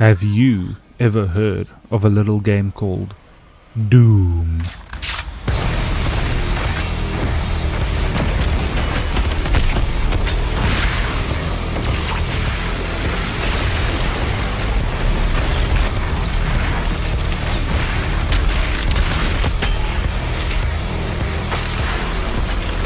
Have you ever heard of a little game called Doom?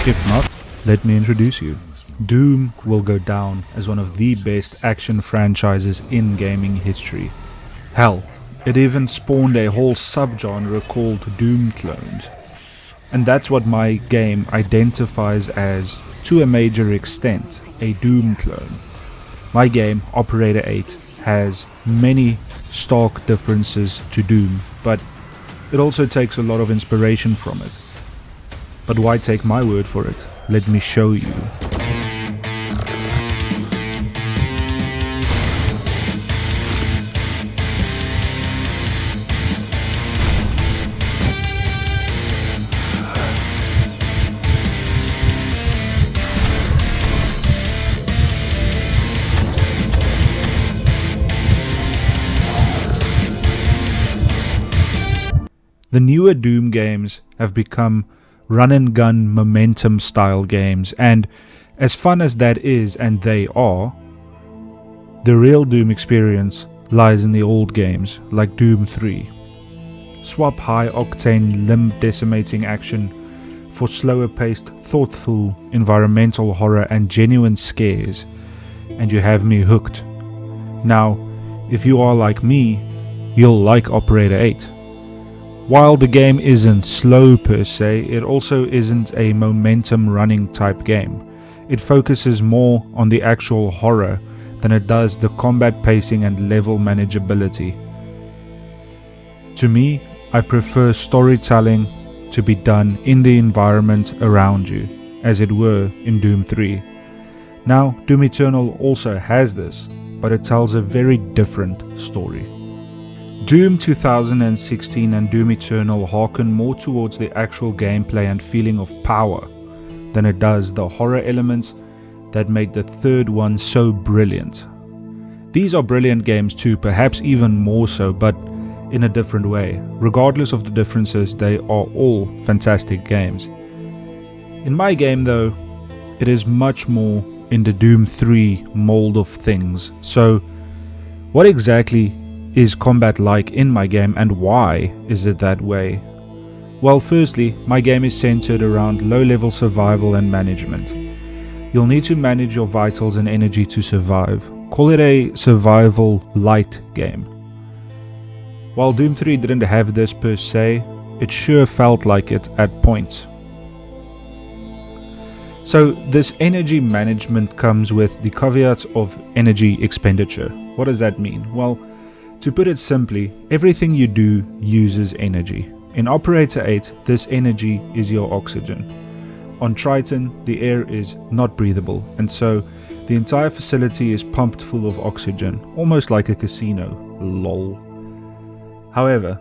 If not, let me introduce you. Doom will go down as one of the best action franchises in gaming history. Hell, it even spawned a whole subgenre called Doom clones. And that's what my game identifies as, to a major extent, a Doom clone. My game, Operator8, has many stark differences to Doom, but it also takes a lot of inspiration from it. But why take my word for it? Let me show you. The newer Doom games have become run-and-gun momentum style games, and as fun as that is, and they are, the real Doom experience lies in the old games like Doom 3. Swap high-octane, limb-decimating action for slower-paced, thoughtful, environmental horror and genuine scares, and you have me hooked. Now, if you are like me, you'll like Operator 8. While the game isn't slow per se, it also isn't a momentum running type game. It focuses more on the actual horror than it does the combat pacing and level manageability. To me, I prefer storytelling to be done in the environment around you, as it were in Doom 3. Now, Doom Eternal also has this, but it tells a very different story. Doom 2016 and Doom Eternal harken more towards the actual gameplay and feeling of power than it does the horror elements that made the third one so brilliant. These are brilliant games too, perhaps even more so, but in a different way. Regardless of the differences, they are all fantastic games. In my game though, it is much more in the Doom 3 mold of things. So, what exactly is combat like in my game, and why is it that way? Well, firstly, my game is centered around low-level survival and management. You'll need to manage your vitals and energy to survive. Call it a survival light game. While Doom 3 didn't have this per se, it sure felt like it at points. So this energy management comes with the caveat of energy expenditure. What does that mean? Well, to put it simply, everything you do uses energy. In Operator 8, this energy is your oxygen. On Triton, the air is not breathable, and so the entire facility is pumped full of oxygen, almost like a casino. Lol. However,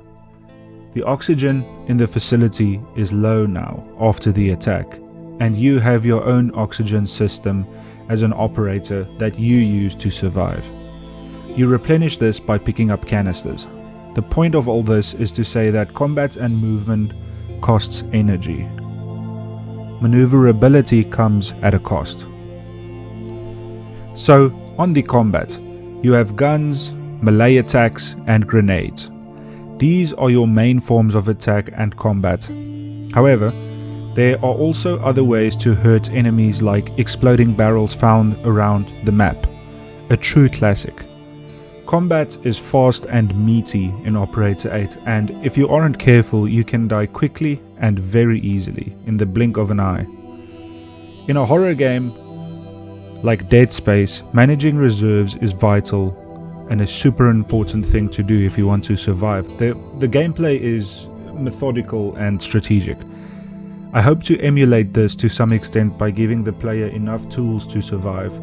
the oxygen in the facility is low now after the attack, and you have your own oxygen system as an operator that you use to survive. You replenish this by picking up canisters. The point of all this is to say that combat and movement costs energy. Maneuverability comes at a cost. So, on the combat, you have guns, melee attacks, and grenades. These are your main forms of attack and combat. However, there are also other ways to hurt enemies, like exploding barrels found around the map. A true classic. Combat is fast and meaty in Operator 8, and if you aren't careful, you can die quickly and very easily, in the blink of an eye. In a horror game like Dead Space, managing reserves is vital and a super important thing to do if you want to survive. The gameplay is methodical and strategic. I hope to emulate this to some extent by giving the player enough tools to survive,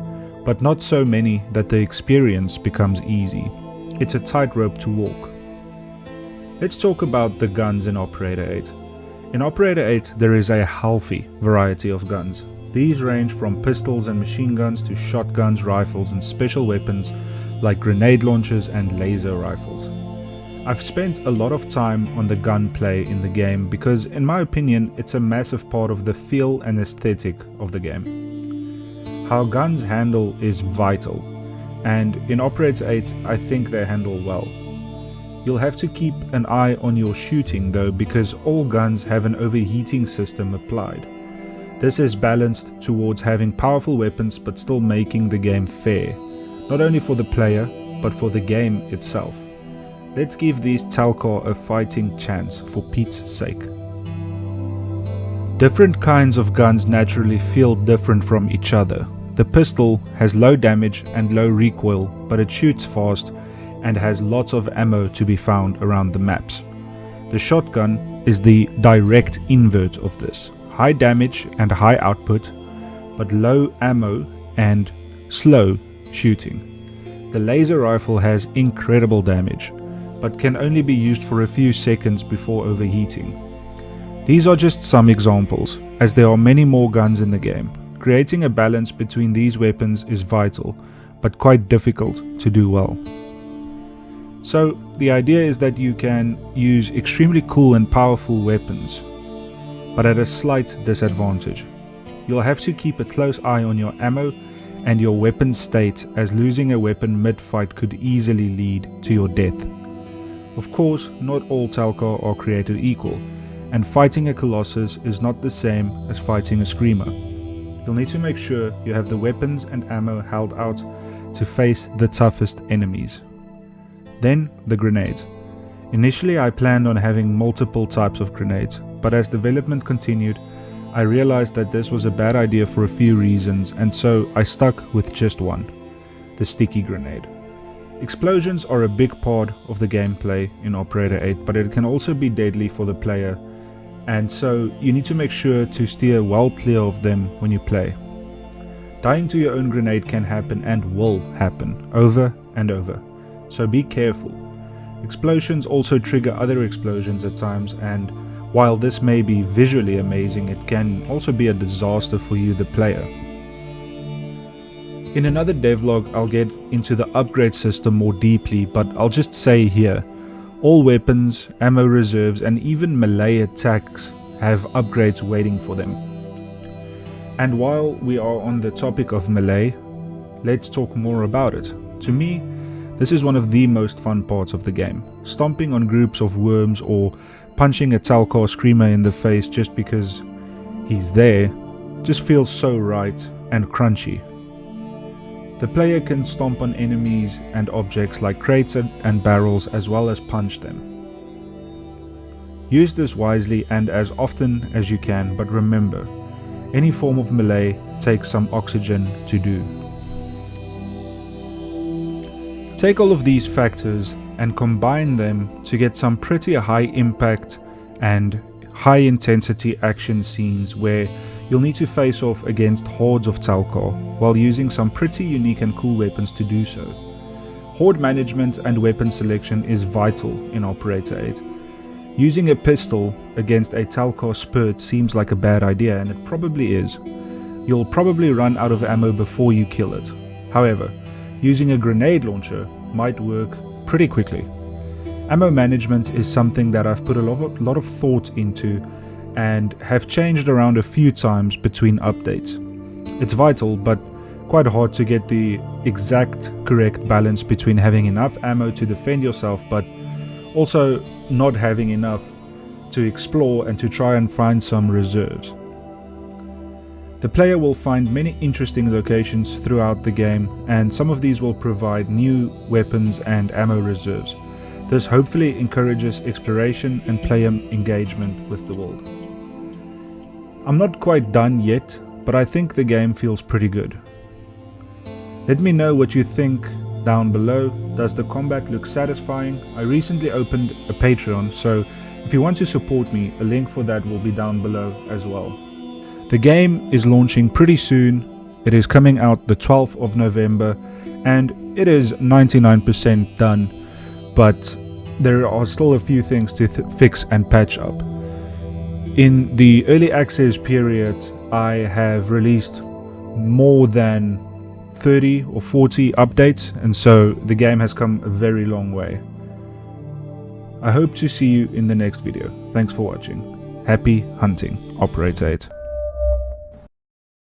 but not so many that the experience becomes easy. It's a tightrope to walk. Let's talk about the guns in Operator 8. In Operator 8, there is a healthy variety of guns. These range from pistols and machine guns to shotguns, rifles, and special weapons like grenade launchers and laser rifles. I've spent a lot of time on the gunplay in the game because, in my opinion, it's a massive part of the feel and aesthetic of the game. How guns handle is vital, and in Operator 8 I think they handle well. You'll have to keep an eye on your shooting though, because all guns have an overheating system applied. This is balanced towards having powerful weapons but still making the game fair, not only for the player but for the game itself. Let's give these Talcar a fighting chance for Pete's sake. Different kinds of guns naturally feel different from each other. The pistol has low damage and low recoil, but it shoots fast and has lots of ammo to be found around the maps. The shotgun is the direct invert of this. High damage and high output, but low ammo and slow shooting. The laser rifle has incredible damage, but can only be used for a few seconds before overheating. These are just some examples, as there are many more guns in the game. Creating a balance between these weapons is vital, but quite difficult to do well. So, the idea is that you can use extremely cool and powerful weapons, but at a slight disadvantage. You'll have to keep a close eye on your ammo and your weapon state, as losing a weapon mid-fight could easily lead to your death. Of course, not all Talcar are created equal, and fighting a Colossus is not the same as fighting a Screamer. You'll need to make sure you have the weapons and ammo held out to face the toughest enemies. Then, the grenades. Initially I planned on having multiple types of grenades, but as development continued, I realized that this was a bad idea for a few reasons, and so I stuck with just one, the sticky grenade. Explosions are a big part of the gameplay in Operator 8, but it can also be deadly for the player, and so you need to make sure to steer well clear of them when you play. Dying to your own grenade can happen and will happen over and over, so be careful. Explosions also trigger other explosions at times, and while this may be visually amazing, it can also be a disaster for you, the player. In another devlog I'll get into the upgrade system more deeply, but I'll just say here, all weapons, ammo reserves and even melee attacks have upgrades waiting for them. And while we are on the topic of melee, let's talk more about it. To me, this is one of the most fun parts of the game. Stomping on groups of worms or punching a Talcar Screamer in the face just because he's there just feels so right and crunchy. The player can stomp on enemies and objects like crates and barrels, as well as punch them. Use this wisely and as often as you can, but remember, any form of melee takes some oxygen to do. Take all of these factors and combine them to get some pretty high impact and high intensity action scenes where you'll need to face off against hordes of Talcar while using some pretty unique and cool weapons to do so. Horde management and weapon selection is vital in Operator 8. Using a pistol against a Talcar Spurt seems like a bad idea, and it probably is. You'll probably run out of ammo before you kill it. However, using a grenade launcher might work pretty quickly. Ammo management is something that I've put a lot of thought into and have changed around a few times between updates. It's vital, but quite hard to get the exact correct balance between having enough ammo to defend yourself but also not having enough to explore and to try and find some reserves. The player will find many interesting locations throughout the game, and some of these will provide new weapons and ammo reserves. This hopefully encourages exploration and player engagement with the world. I'm not quite done yet, but I think the game feels pretty good. Let me know what you think down below. Does the combat look satisfying? I recently opened a Patreon, so if you want to support me, a link for that will be down below as well. The game is launching pretty soon. It is coming out the 12th of November, and it is 99% done, but there are still a few things to fix and patch up. In the early access period, I have released more than 30 or 40 updates, and so the game has come a very long way. I hope to see you in the next video. Thanks for watching. Happy hunting, Operator8.